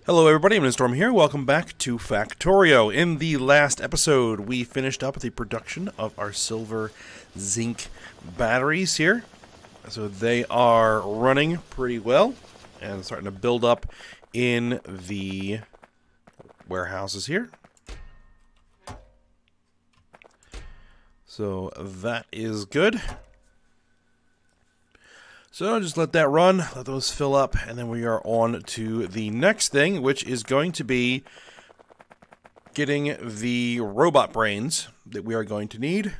Hello everybody, I'm Storm here. Welcome back to Factorio. In the last episode, we finished up the production of our silver zinc batteries here. So they are running pretty well and starting to build up in the warehouses here. So that is good. So just let that run, let those fill up, and then we are on to the next thing, which is going to be getting the robot brains that we are going to need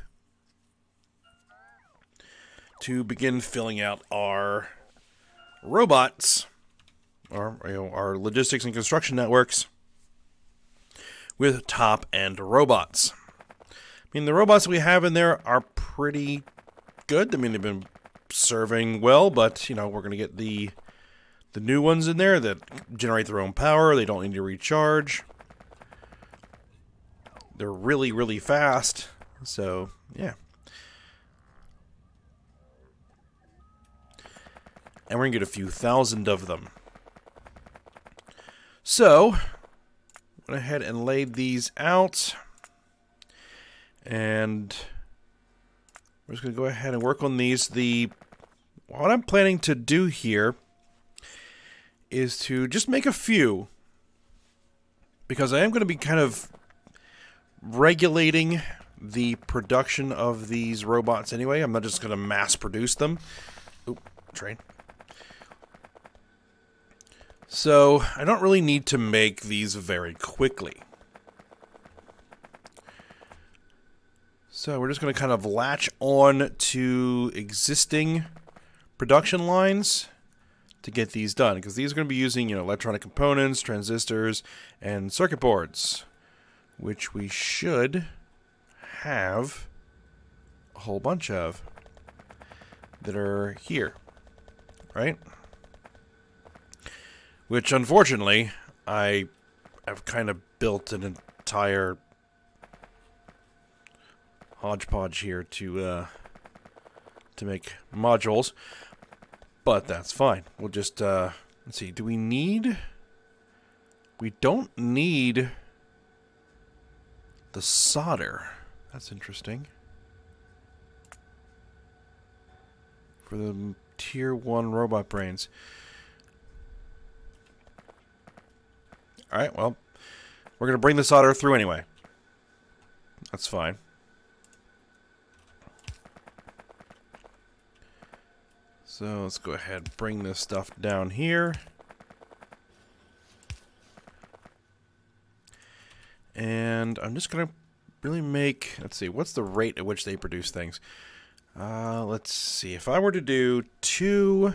to begin filling out our robots, or our logistics and construction networks with top-end robots. I mean, the robots that we have in there are pretty good. I mean, they've been serving well, but you know, we're going to get the new ones in there that generate their own power. They don't need to recharge. They're really fast. So yeah, and we're gonna get a few thousand of them. So went ahead and laid these out, and we're just going to go ahead and work on these. What I'm planning to do here is to just make a few, because I am going to be kind of regulating the production of these robots anyway. I'm not just going to mass produce them. Oop, train. So I don't really need to make these very quickly. So we're just going to kind of latch on to existing production lines to get these done, because these are going to be using, you know, electronic components, transistors, and circuit boards, which we should have a whole bunch of that are here, right? Which, unfortunately, I have kind of built an entire hodgepodge here to make modules, but that's fine. We'll just let's see. Do we need? We don't need the solder. That's interesting. For the tier 1 robot brains. All right. Well, we're gonna bring the solder through anyway. That's fine. So let's go ahead and bring this stuff down here. And I'm just going to really make, let's see, what's the rate at which they produce things? Let's see, if I were to do two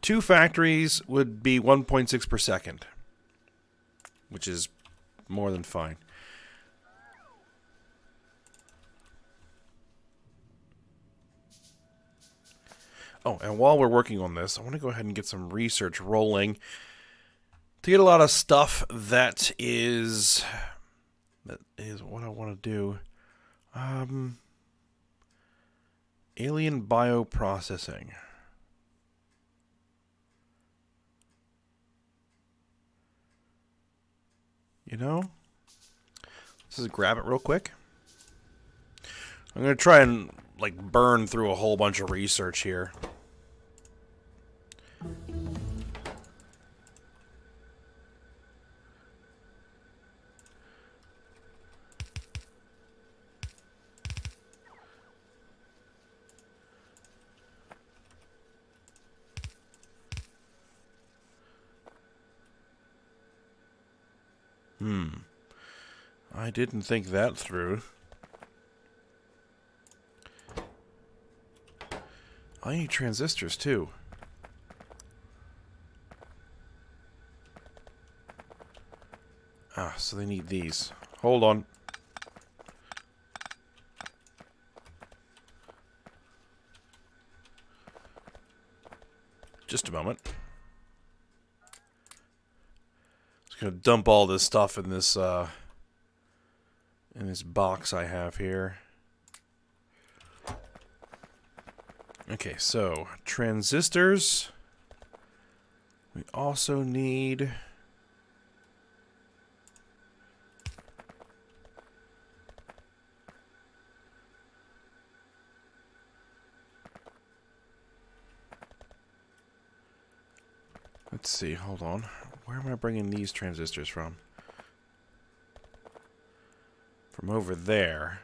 factories would be 1.6 per second, which is more than fine. Oh, and while we're working on this, I want to go ahead and get some research rolling to get a lot of stuff that is what I want to do. Alien bioprocessing. You know, let's just grab it real quick. I'm going to try and like burn through a whole bunch of research here. I didn't think that through. I need transistors too. Ah, so they need these. Hold on. Just a moment. Just gonna dump all this stuff in this box I have here. Okay, so transistors We also need... Let's see, hold on. Where am I bringing these transistors from? From over there.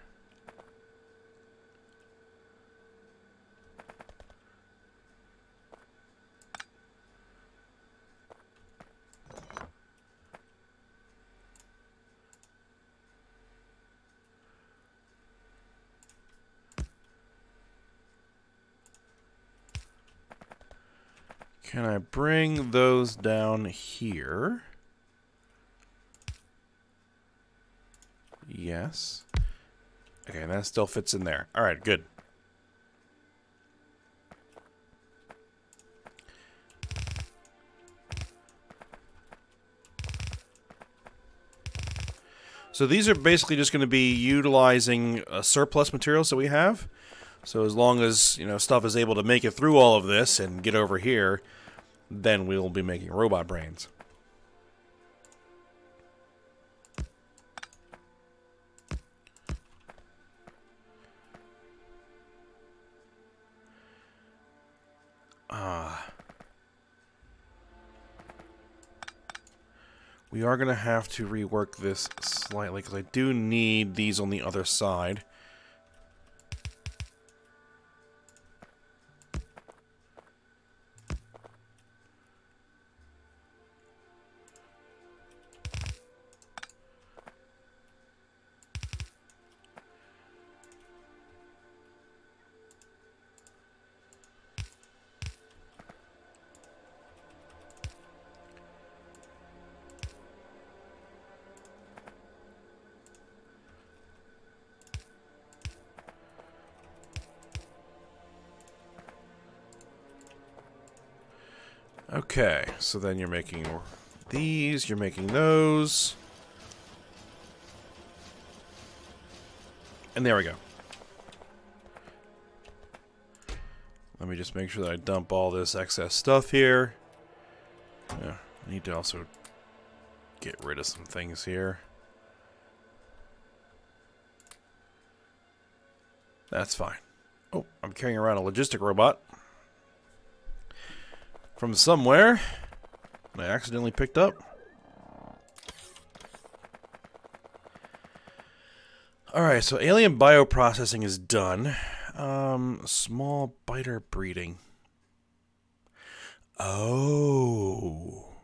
Can I bring those down here? Yes. Okay, that still fits in there. All right, good. So these are basically just going to be utilizing surplus materials that we have. So as long as, you know, stuff is able to make it through all of this and get over here, then we'll be making robot brains. We are going to have to rework this slightly, because I do need these on the other side. Okay, so then you're making these, you're making those. And there we go. Let me just make sure that I dump all this excess stuff here. Yeah, I need to also get rid of some things here. That's fine. Oh, I'm carrying around a logistic robot from somewhere I accidentally picked up. Alright, so alien bioprocessing is done. Small biter breeding. Oh.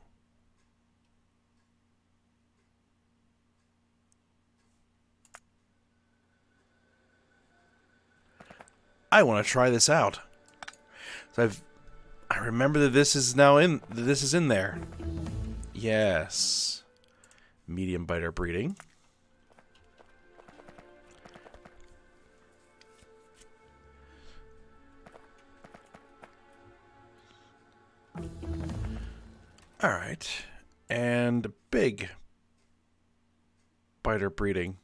I want to try this out. So I remember that this is now in there. Yes. Medium biter breeding. All right. And big biter breeding.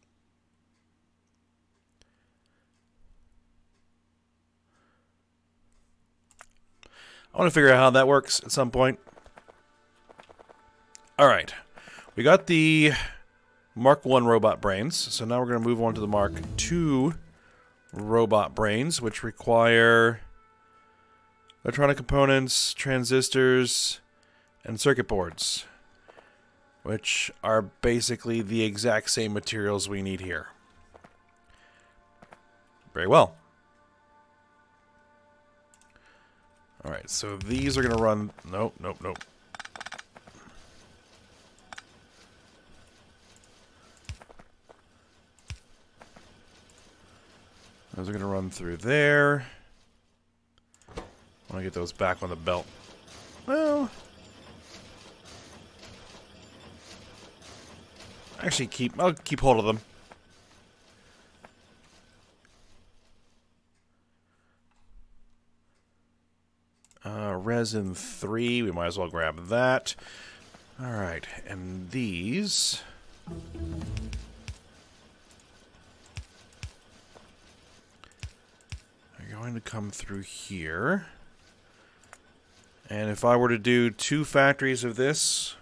I want to figure out how that works at some point. All right. We got the Mark 1 robot brains. So now we're going to move on to the Mark 2 robot brains, which require electronic components, transistors, and circuit boards, which are basically the exact same materials we need here. Very well. Alright, so these are going to run... Nope, nope, nope. Those are going to run through there. I want to get those back on the belt. Well... Actually, I'll keep hold of them. Resin 3, we might as well grab that. Alright, and these... are going to come through here. And if I were to do 2 factories of this,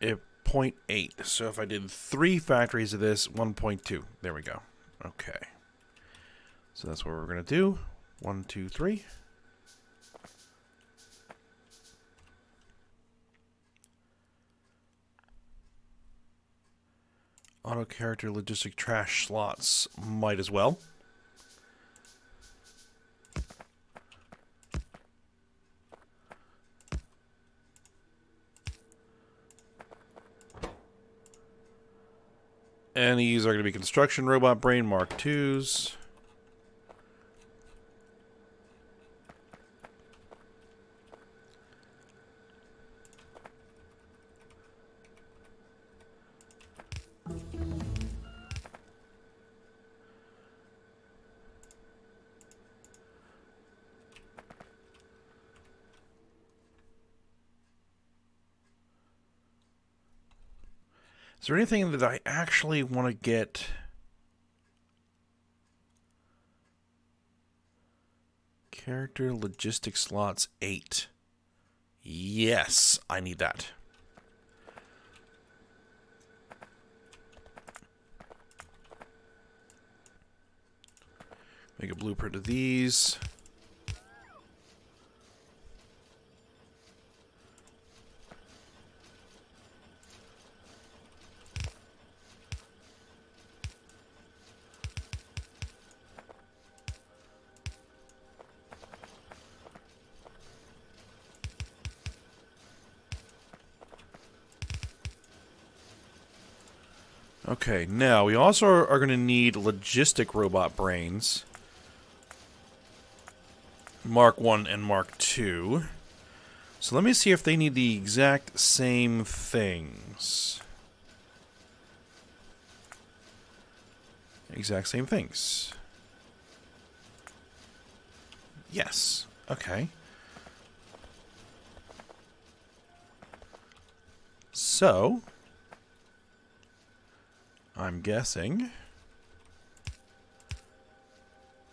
0.8. So if I did 3 factories of this, 1.2. There we go. Okay. So that's what we're going to do. 1, 2, 3. Auto character logistic trash slots might as well. And these are going to be construction robot brain Mark IIs. Is there anything that I actually want to get? Character logistics slots 8. Yes, I need that. Make a blueprint of these. Okay, now we also are going to need logistic robot brains. Mark 1 and Mark 2. So let me see if they need the exact same things. Exact same things. Yes. Okay. So I'm guessing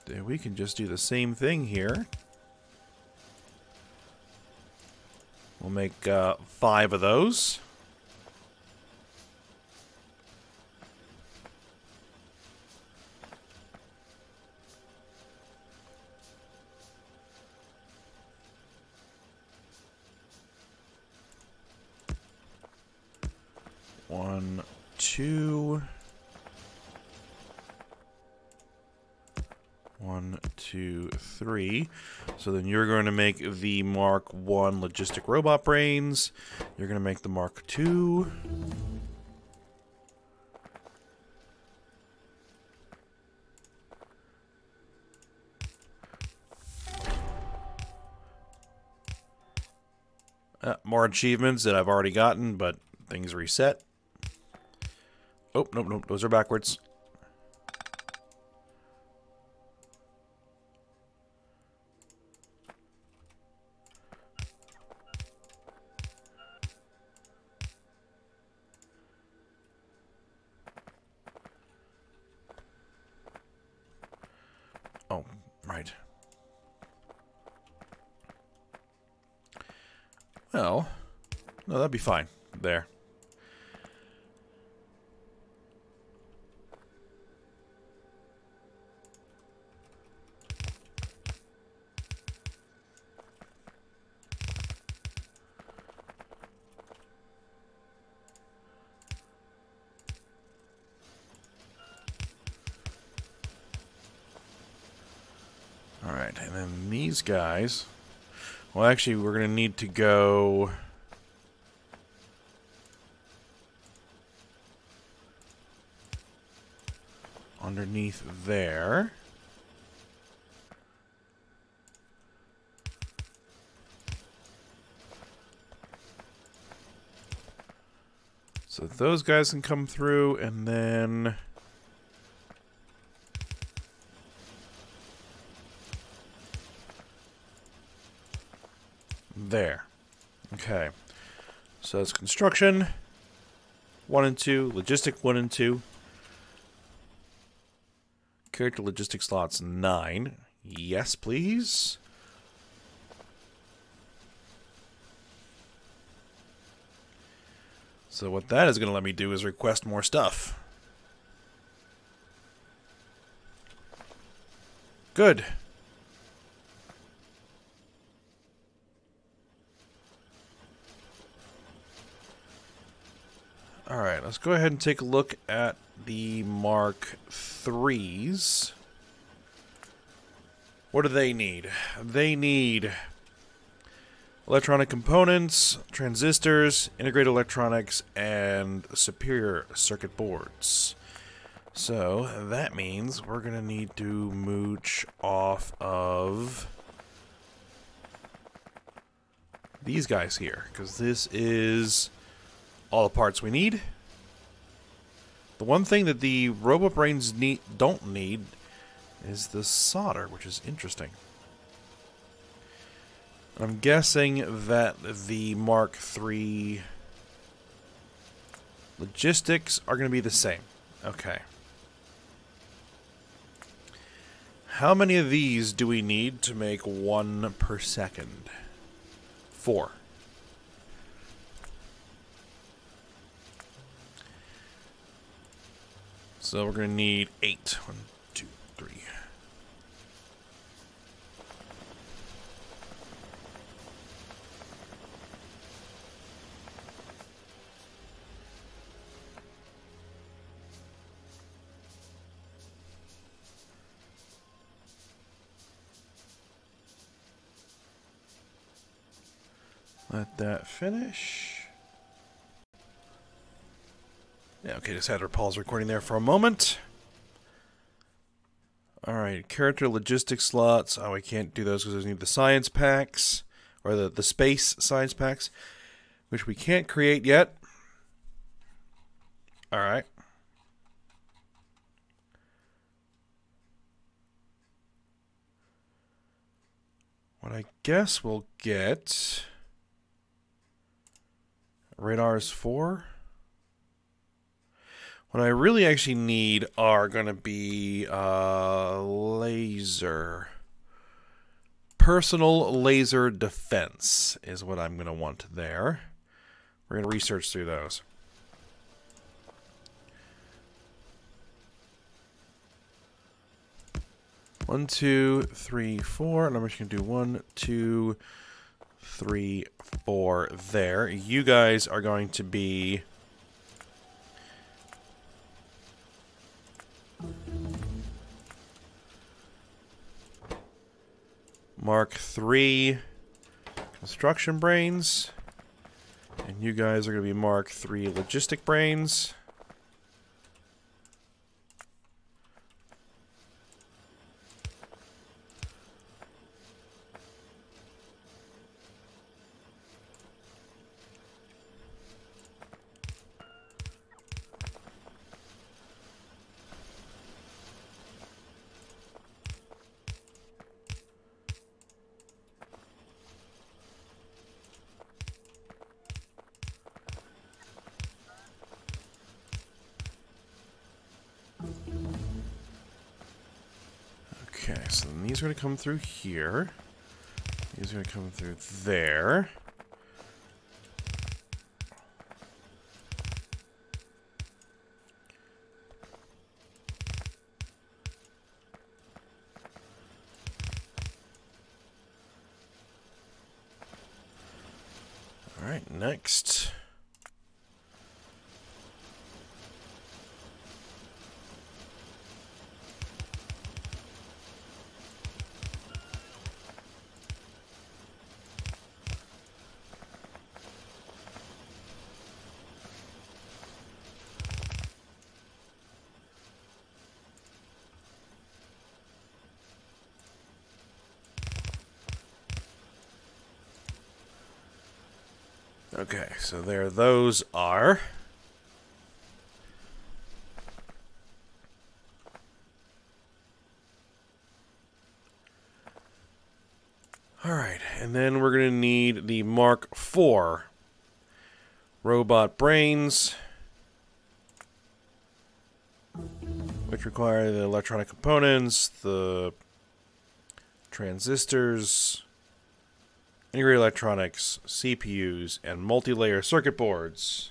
that we can just do the same thing here. We'll make 5 of those. One, 2. 1, 2, 3. So then you're going to make the Mark 1 logistic robot brains. You're going to make the Mark 2. More achievements that I've already gotten, but things reset. Oh, nope, nope, those are backwards. Oh, right. Well, no, that'd be fine. There. Alright, and then these guys... Well, actually, we're going to need to go... underneath there. So those guys can come through, and then... there. Okay. So that's construction 1 and 2, logistic 1 and 2. Character logistic slots 9. Yes, please. So what that is going to let me do is request more stuff. Good. Alright, let's go ahead and take a look at the Mark IIIs. What do they need? They need electronic components, transistors, integrated electronics, and superior circuit boards. So that means we're going to need to mooch off of these guys here, because this is all the parts we need. The one thing that the robot brains don't need is the solder, which is interesting. I'm guessing that the Mark III logistics are going to be the same. Okay. How many of these do we need to make 1 per second? 4. So we're going to need 8. 1, 2, 3. Let that finish. Yeah, okay, just had to pause recording there for a moment. Alright, character logistics slots. Oh, we can't do those because we need the science packs. Or the space science packs. Which we can't create yet. Alright. What I guess we'll get... Radars 4. What I really actually need are going to be laser. Personal laser defense is what I'm going to want there. We're going to research through those. One, 2, 3, 4, and I'm just going to do 1, 2, 3, 4 there. You guys are going to be Mark III construction brains, and you guys are going to be Mark III logistic brains. Okay, so then these are going to come through here. These are going to come through there. All right, next. Okay, so there those are. Alright, and then we're going to need the Mark IV robot brains, which require the electronic components, the transistors, integrated electronics, CPUs, and multi-layer circuit boards.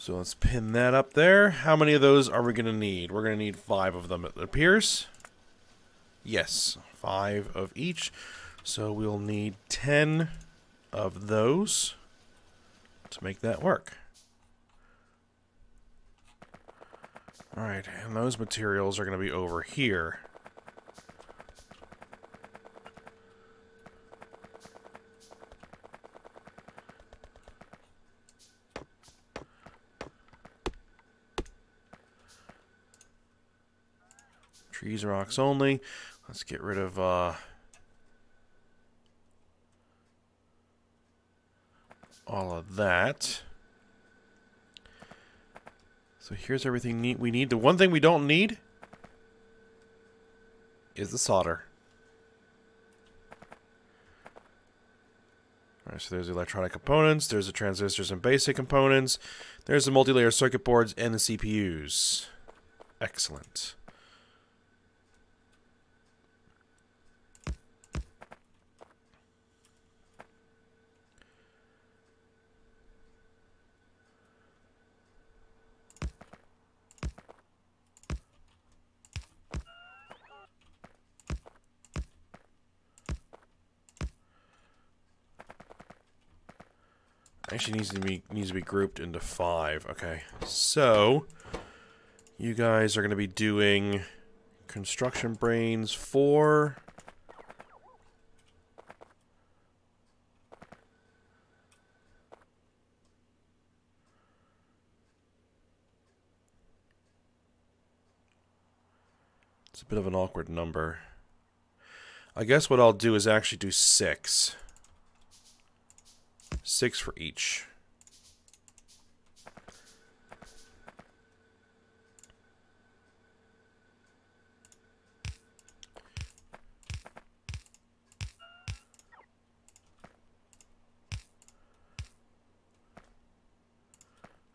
So let's pin that up there. How many of those are we going to need? We're going to need 5 of them, it appears. Yes, 5 of each. So we'll need 10 of those to make that work. Alright, and those materials are going to be over here. Trees, rocks only. Let's get rid of all of that. So here's everything we need. The one thing we don't need is the solder. Alright, so there's the electronic components, there's the transistors and basic components, there's the multi-layer circuit boards and the CPUs. Excellent. Actually needs to be grouped into 5. Okay, so you guys are going to be doing construction brains 4. It's a bit of an awkward number. I guess what I'll do is actually do 6. 6 for each.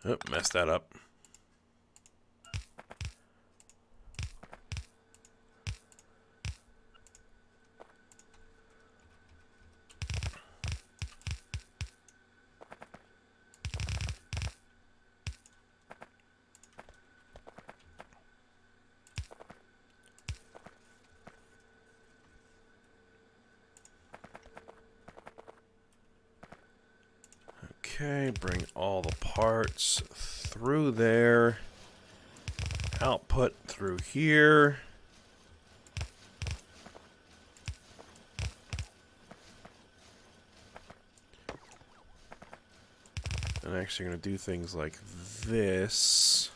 Oh, messed that up. Okay, bring all the parts through there. Output through here. And actually going to do things like this.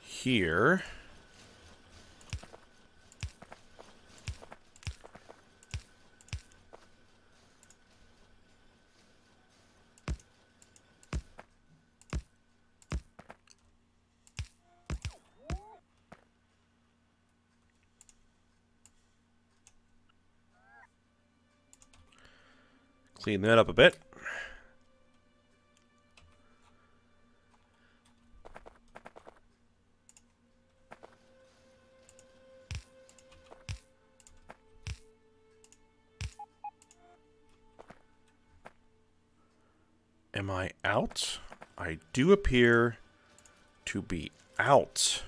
Here. Clean that up a bit. Am I out? I do appear to be out.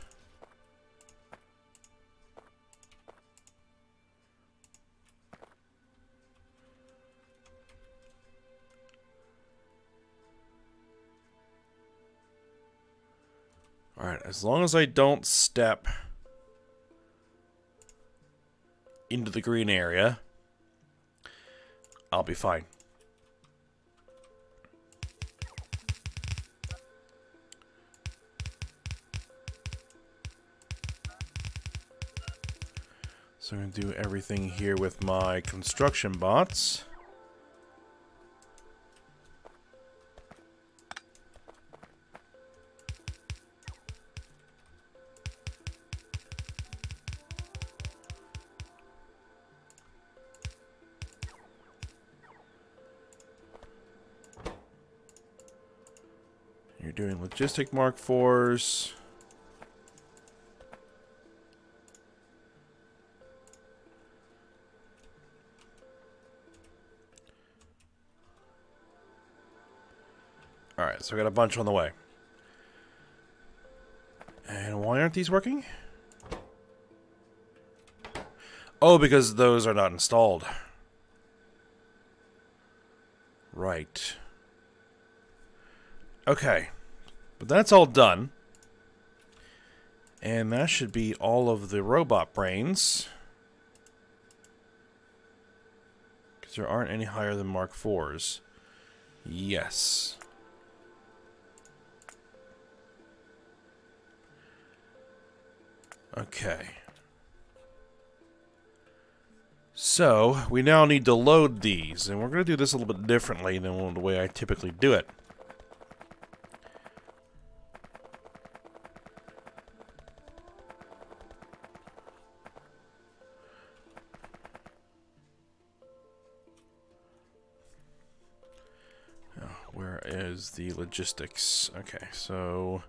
Alright, as long as I don't step into the green area, I'll be fine. So I'm going to do everything here with my construction bots. You're doing logistic Mark IVs. Alright, so we got a bunch on the way. And why aren't these working? Oh, because those are not installed. Right. Okay. But that's all done. And that should be all of the robot brains. Because there aren't any higher than Mark IVs. Yes. Okay. So, we now need to load these, and we're going to do this a little bit differently than the way I typically do it. Where is the logistics? Okay, so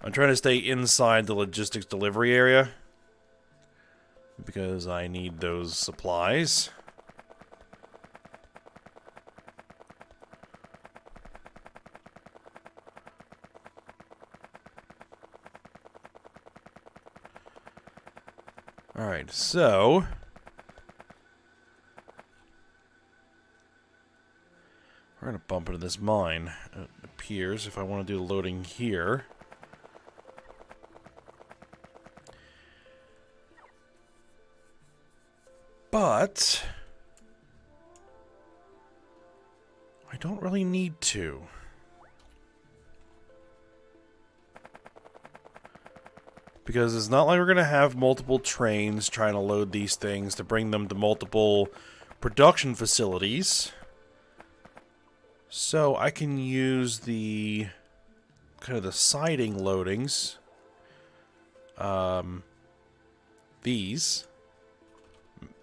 I'm trying to stay inside the logistics delivery area because I need those supplies. Alright, so we're going to bump into this mine, it appears, if I want to do loading here. But I don't really need to. Because it's not like we're going to have multiple trains trying to load these things to bring them to multiple production facilities. So I can use the kind of the siding loadings.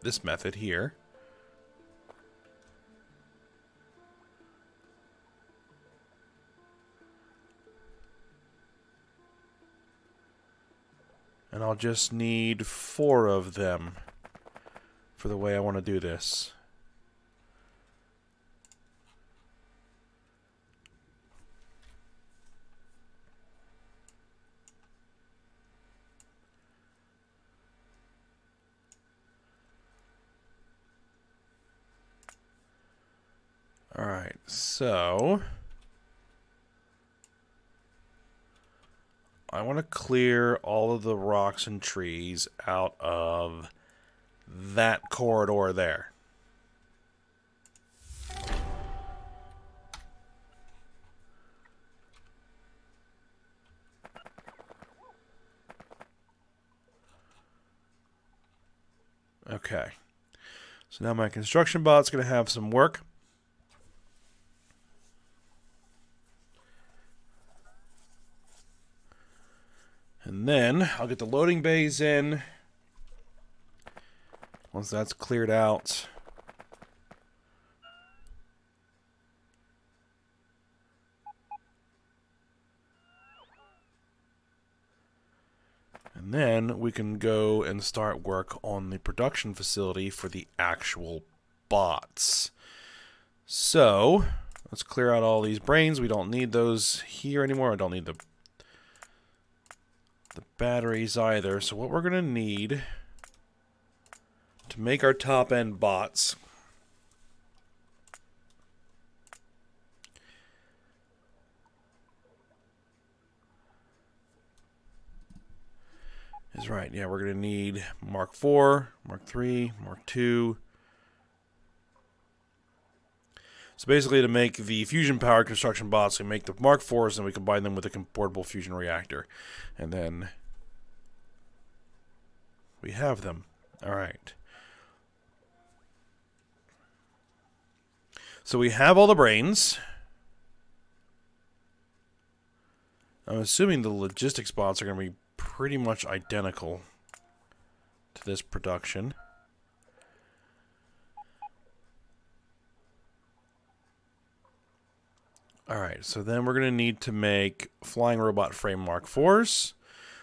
This method here. And I'll just need 4 of them for the way I want to do this. Alright, so I want to clear all of the rocks and trees out of that corridor there. Okay. So now my construction bot's going to have some work. And then I'll get the loading bays in. Once that's cleared out. And then we can go and start work on the production facility for the actual bots. So, let's clear out all these brains. We don't need those here anymore. I don't need the batteries either. So what we're going to need to make our top-end bots is right. Yeah, we're going to need Mark IV, Mark III, Mark II. So basically to make the fusion-powered construction bots, we make the Mark IVs and we combine them with a portable fusion reactor. And then we have them. Alright. So we have all the brains. I'm assuming the logistics bots are going to be pretty much identical to this production. Alright, so then we're going to need to make flying robot frame Mark IVs,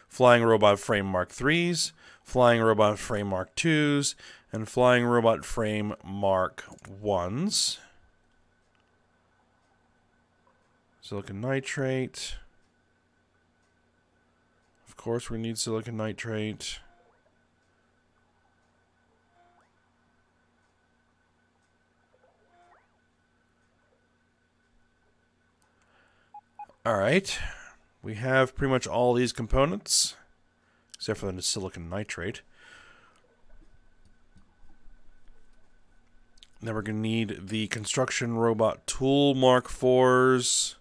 flying robot frame Mark IIIs, flying robot frame Mark IIs, and flying robot frame Mark Is. Silicon nitrate. Of course, we need silicon nitrate. Alright. We have pretty much all these components, except for the silicon nitrate. Then we're going to need the construction robot tool Mark 4s,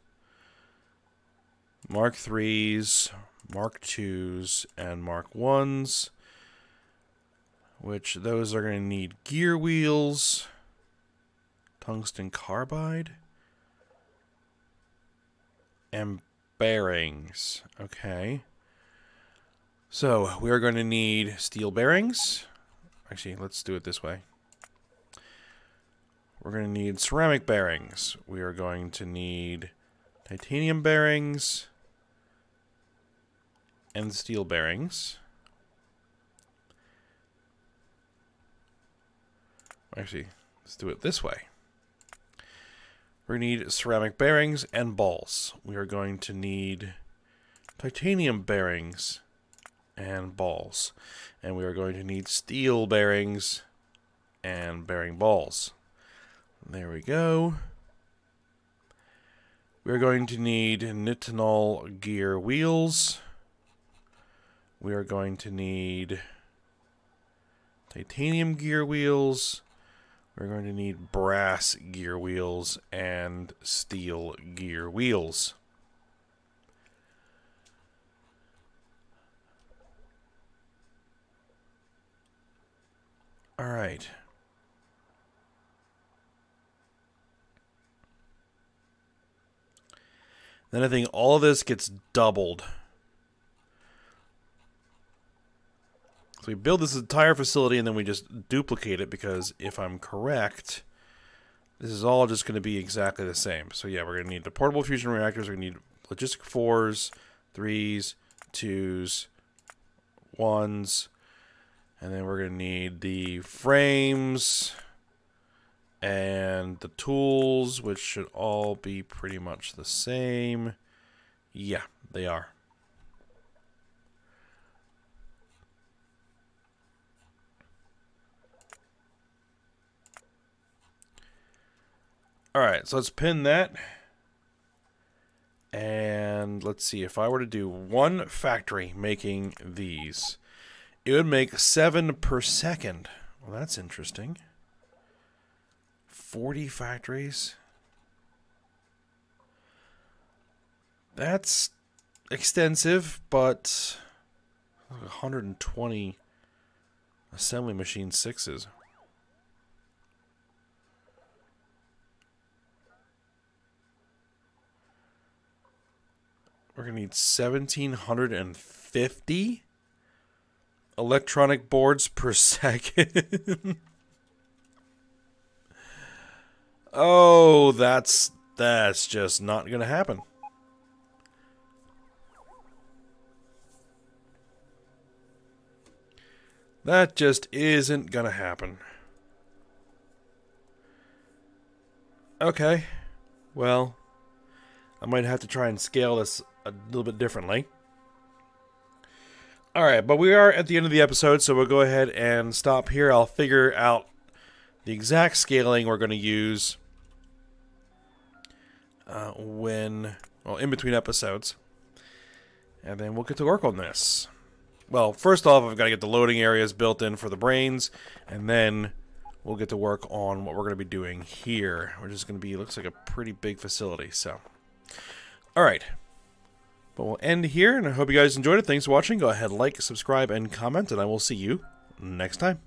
Mark 3s, Mark 2s, and Mark 1s, which those are going to need gear wheels, tungsten carbide, and bearings. Okay. So we are going to need steel bearings. Actually, let's do it this way. We're going to need ceramic bearings. We are going to need titanium bearings and steel bearings. Actually, let's do it this way. We're going to need ceramic bearings and balls. We are going to need titanium bearings and balls. And we are going to need steel bearings and bearing balls. There we go. We're going to need nitinol gear wheels. We are going to need titanium gear wheels. We're going to need brass gear wheels and steel gear wheels. All right. Then I think all of this gets doubled. So we build this entire facility and then we just duplicate it because if I'm correct, this is all just going to be exactly the same. So yeah, we're going to need the portable fusion reactors. We're going to need logistic 4s, 3s, 2s, 1s, and then we're going to need the frames and the tools, which should all be pretty much the same. Yeah, they are. Alright, so let's pin that. And let's see, if I were to do one factory making these, it would make 7 per second. Well, that's interesting. 40 factories? That's extensive, but 120 assembly machine 6s. We're going to need 1,750 electronic boards per second. Oh, that's just not going to happen. That just isn't going to happen. Okay. Well, I might have to try and scale this a little bit differently. Alright, but we are at the end of the episode, so we'll go ahead and stop here. I'll figure out the exact scaling we're going to use in between episodes. And then we'll get to work on this. Well, first off, I've got to get the loading areas built in for the brains, and then we'll get to work on what we're going to be doing here, which is going to be, looks like a pretty big facility, so. Alright. But we'll end here, and I hope you guys enjoyed it. Thanks for watching. Go ahead, like, subscribe, and comment, and I will see you next time.